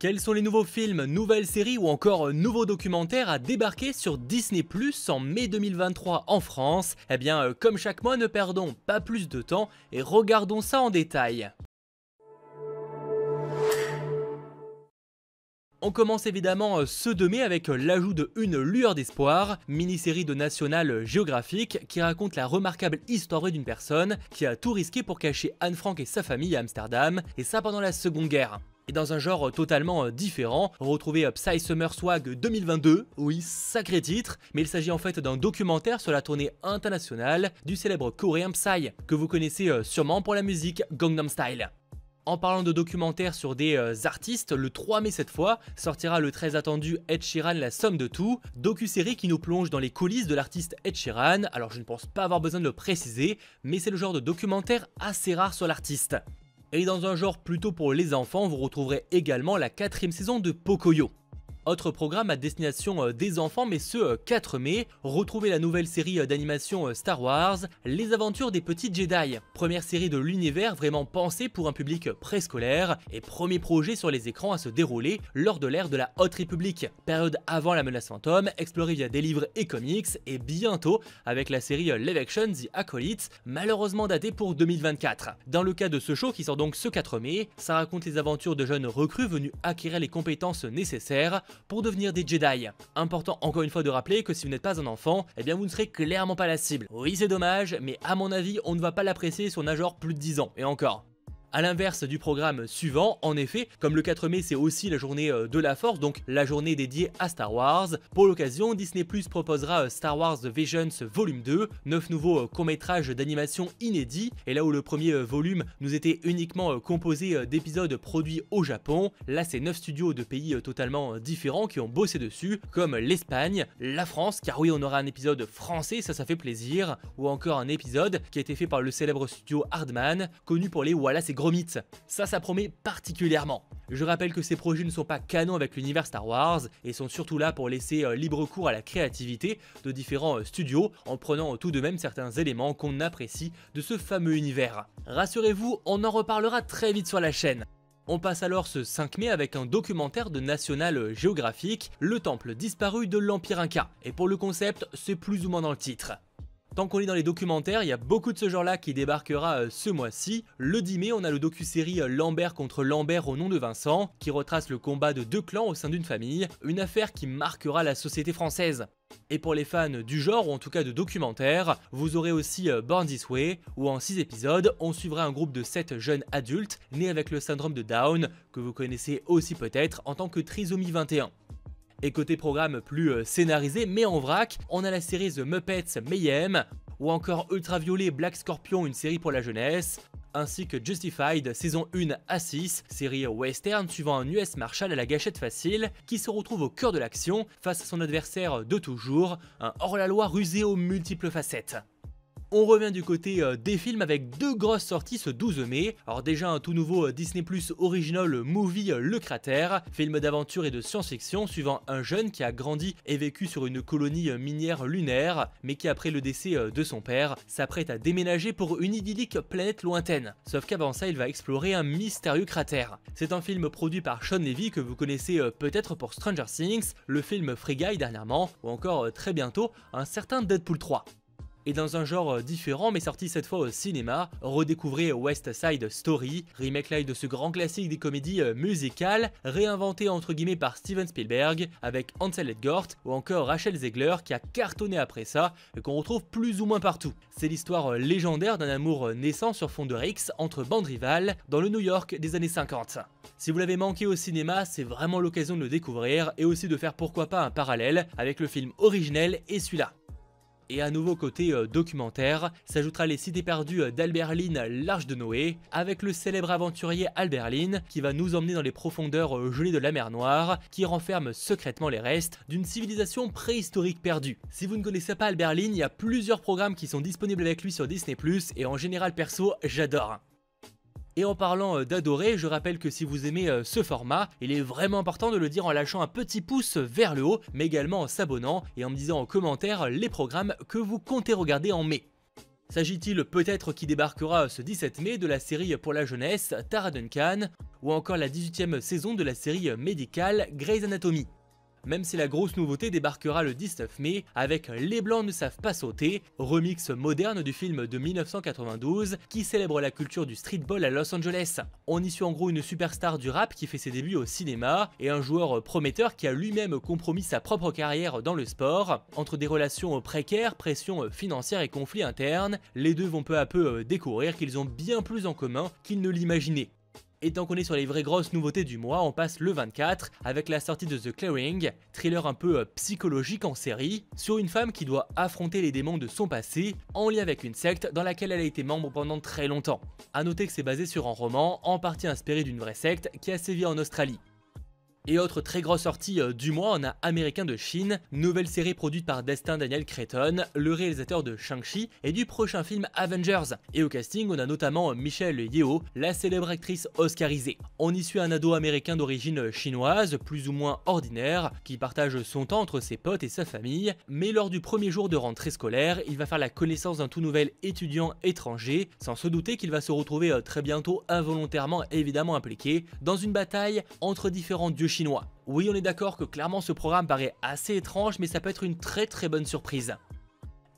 Quels sont les nouveaux films, nouvelles séries ou encore nouveaux documentaires à débarquer sur Disney+ en mai 2023 en France? Eh bien, comme chaque mois, ne perdons pas plus de temps et regardons ça en détail. On commence évidemment ce 2 mai avec l'ajout de Une lueur d'espoir, mini-série de National Geographic qui raconte la remarquable histoire vraie d'une personne qui a tout risqué pour cacher Anne Frank et sa famille à Amsterdam, et ça pendant la Seconde Guerre. Et dans un genre totalement différent, retrouvez Psy Summer Swag 2022, oui, sacré titre, mais il s'agit en fait d'un documentaire sur la tournée internationale du célèbre coréen Psy, que vous connaissez sûrement pour la musique Gangnam Style. En parlant de documentaires sur des artistes, le 3 mai cette fois, sortira le très attendu Ed Sheeran La Somme de Tout, docu-série qui nous plonge dans les coulisses de l'artiste Ed Sheeran. Alors je ne pense pas avoir besoin de le préciser, mais c'est le genre de documentaire assez rare sur l'artiste. Et dans un genre plutôt pour les enfants, vous retrouverez également la 4e saison de Pocoyo. Autre programme à destination des enfants, mais ce 4 mai, retrouvez la nouvelle série d'animation Star Wars, Les Aventures des Petits Jedi. Première série de l'univers vraiment pensée pour un public préscolaire et premier projet sur les écrans à se dérouler lors de l'ère de la Haute République. Période avant la menace fantôme, explorée via des livres et comics, et bientôt avec la série live action The Acolyte, malheureusement datée pour 2024. Dans le cas de ce show qui sort donc ce 4 mai, ça raconte les aventures de jeunes recrues venus acquérir les compétences nécessaires pour devenir des Jedi. Important encore une fois de rappeler que si vous n'êtes pas un enfant, eh bien vous ne serez clairement pas la cible. Oui, c'est dommage, mais à mon avis, on ne va pas l'apprécier si on a genre plus de 10 ans, et encore. A l'inverse du programme suivant, en effet, comme le 4 mai c'est aussi la journée de la Force, donc la journée dédiée à Star Wars, pour l'occasion Disney+ proposera Star Wars Visions Volume 2, 9 nouveaux courts-métrages d'animation inédits, et là où le premier volume nous était uniquement composé d'épisodes produits au Japon, là c'est 9 studios de pays totalement différents qui ont bossé dessus, comme l'Espagne, la France, car oui on aura un épisode français, ça fait plaisir, ou encore un épisode qui a été fait par le célèbre studio Hardman, connu pour les Wallace et Gromit. Ça promet particulièrement. Je rappelle que ces projets ne sont pas canons avec l'univers Star Wars et sont surtout là pour laisser libre cours à la créativité de différents studios en prenant tout de même certains éléments qu'on apprécie de ce fameux univers. Rassurez-vous, on en reparlera très vite sur la chaîne. On passe alors ce 5 mai avec un documentaire de National Geographic, Le temple disparu de l'Empire Inca. Et pour le concept, c'est plus ou moins dans le titre. Tant qu'on est dans les documentaires, il y a beaucoup de ce genre-là qui débarquera ce mois-ci. Le 10 mai, on a le docu-série Lambert contre Lambert au nom de Vincent, qui retrace le combat de deux clans au sein d'une famille, une affaire qui marquera la société française. Et pour les fans du genre, ou en tout cas de documentaires, vous aurez aussi Born This Way, où en 6 épisodes, on suivra un groupe de 7 jeunes adultes nés avec le syndrome de Down, que vous connaissez aussi peut-être en tant que trisomie 21. Et côté programme plus scénarisé mais en vrac, on a la série The Muppets Mayhem, ou encore Ultraviolet Black Scorpion, une série pour la jeunesse, ainsi que Justified saison 1 à 6, série western suivant un US Marshal à la gâchette facile qui se retrouve au cœur de l'action face à son adversaire de toujours, un hors-la-loi rusé aux multiples facettes. On revient du côté des films avec 2 grosses sorties ce 12 mai. Alors déjà un tout nouveau Disney+ original movie Le Cratère, film d'aventure et de science-fiction suivant un jeune qui a grandi et vécu sur une colonie minière lunaire, mais qui après le décès de son père s'apprête à déménager pour une idyllique planète lointaine. Sauf qu'avant ça il va explorer un mystérieux cratère. C'est un film produit par Sean Levy que vous connaissez peut-être pour Stranger Things, le film Free Guy dernièrement, ou encore très bientôt un certain Deadpool 3. Et dans un genre différent mais sorti cette fois au cinéma, redécouvrez West Side Story, remake live de ce grand classique des comédies musicales, réinventé entre guillemets par Steven Spielberg avec Ansel Elgort ou encore Rachel Zegler qui a cartonné après ça et qu'on retrouve plus ou moins partout. C'est l'histoire légendaire d'un amour naissant sur fond de rixes entre bandes rivales dans le New York des années 50. Si vous l'avez manqué au cinéma, c'est vraiment l'occasion de le découvrir et aussi de faire pourquoi pas un parallèle avec le film originel et celui-là. Et à nouveau côté documentaire, s'ajoutera Les Cités perdues d'Albert Lynn, l'Arche de Noé, avec le célèbre aventurier Albert Lynn qui va nous emmener dans les profondeurs gelées de la mer Noire, qui renferme secrètement les restes d'une civilisation préhistorique perdue. Si vous ne connaissez pas Albert Lynn, il y a plusieurs programmes qui sont disponibles avec lui sur Disney+, et en général perso, j'adore. Et en parlant d'adorer, je rappelle que si vous aimez ce format, il est vraiment important de le dire en lâchant un petit pouce vers le haut, mais également en s'abonnant et en me disant en commentaire les programmes que vous comptez regarder en mai. S'agit-il peut-être qui débarquera ce 17 mai de la série pour la jeunesse Tara Duncan, ou encore la 18e saison de la série médicale Grey's Anatomy. Même si la grosse nouveauté débarquera le 19 mai avec Les Blancs ne savent pas sauter, remix moderne du film de 1992 qui célèbre la culture du streetball à Los Angeles. On y suit en gros une superstar du rap qui fait ses débuts au cinéma et un joueur prometteur qui a lui-même compromis sa propre carrière dans le sport. Entre des relations précaires, pression financière et conflits internes, les deux vont peu à peu découvrir qu'ils ont bien plus en commun qu'ils ne l'imaginaient. Et tant qu'on est sur les vraies grosses nouveautés du mois, on passe le 24 avec la sortie de The Clearing, thriller un peu psychologique en série, sur une femme qui doit affronter les démons de son passé en lien avec une secte dans laquelle elle a été membre pendant très longtemps. A noter que c'est basé sur un roman en partie inspiré d'une vraie secte qui a sévi en Australie. Et autre très grosse sortie du mois, on a Américain de Chine, nouvelle série produite par Destin Daniel Cretton, le réalisateur de Shang-Chi et du prochain film Avengers. Et au casting, on a notamment Michelle Yeoh, la célèbre actrice oscarisée. On y suit un ado américain d'origine chinoise, plus ou moins ordinaire, qui partage son temps entre ses potes et sa famille, mais lors du premier jour de rentrée scolaire, il va faire la connaissance d'un tout nouvel étudiant étranger, sans se douter qu'il va se retrouver très bientôt involontairement évidemment impliqué dans une bataille entre différents dieux chinois. Oui, on est d'accord que clairement ce programme paraît assez étrange, mais ça peut être une très bonne surprise.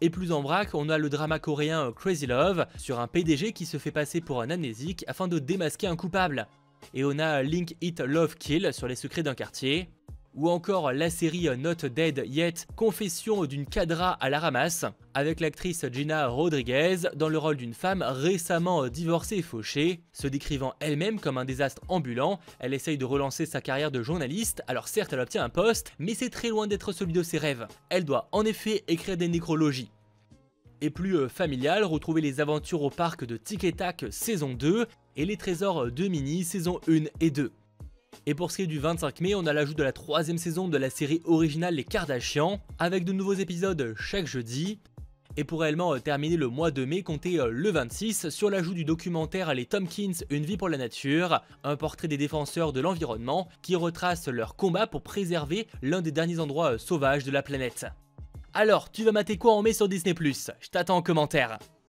Et plus en vrac, on a le drama coréen Crazy Love, sur un PDG qui se fait passer pour un amnésique afin de démasquer un coupable. Et on a Link It Love Kill sur les secrets d'un quartier. Ou encore la série Not Dead Yet, confession d'une cadra à la ramasse, avec l'actrice Gina Rodriguez dans le rôle d'une femme récemment divorcée et fauchée. Se décrivant elle-même comme un désastre ambulant, elle essaye de relancer sa carrière de journaliste, alors certes elle obtient un poste, mais c'est très loin d'être celui de ses rêves. Elle doit en effet écrire des nécrologies. Et plus familial, retrouvez les aventures au parc de Tic et Tac saison 2 et les trésors de Minnie saison 1 et 2. Et pour ce qui est du 25 mai, on a l'ajout de la 3e saison de la série originale Les Kardashians, avec de nouveaux épisodes chaque jeudi. Et pour réellement terminer le mois de mai, comptez le 26 sur l'ajout du documentaire Les Tompkins, une vie pour la nature, un portrait des défenseurs de l'environnement qui retrace leur combat pour préserver l'un des derniers endroits sauvages de la planète. Alors, tu vas mater quoi en mai sur Disney+? Je t'attends en commentaire.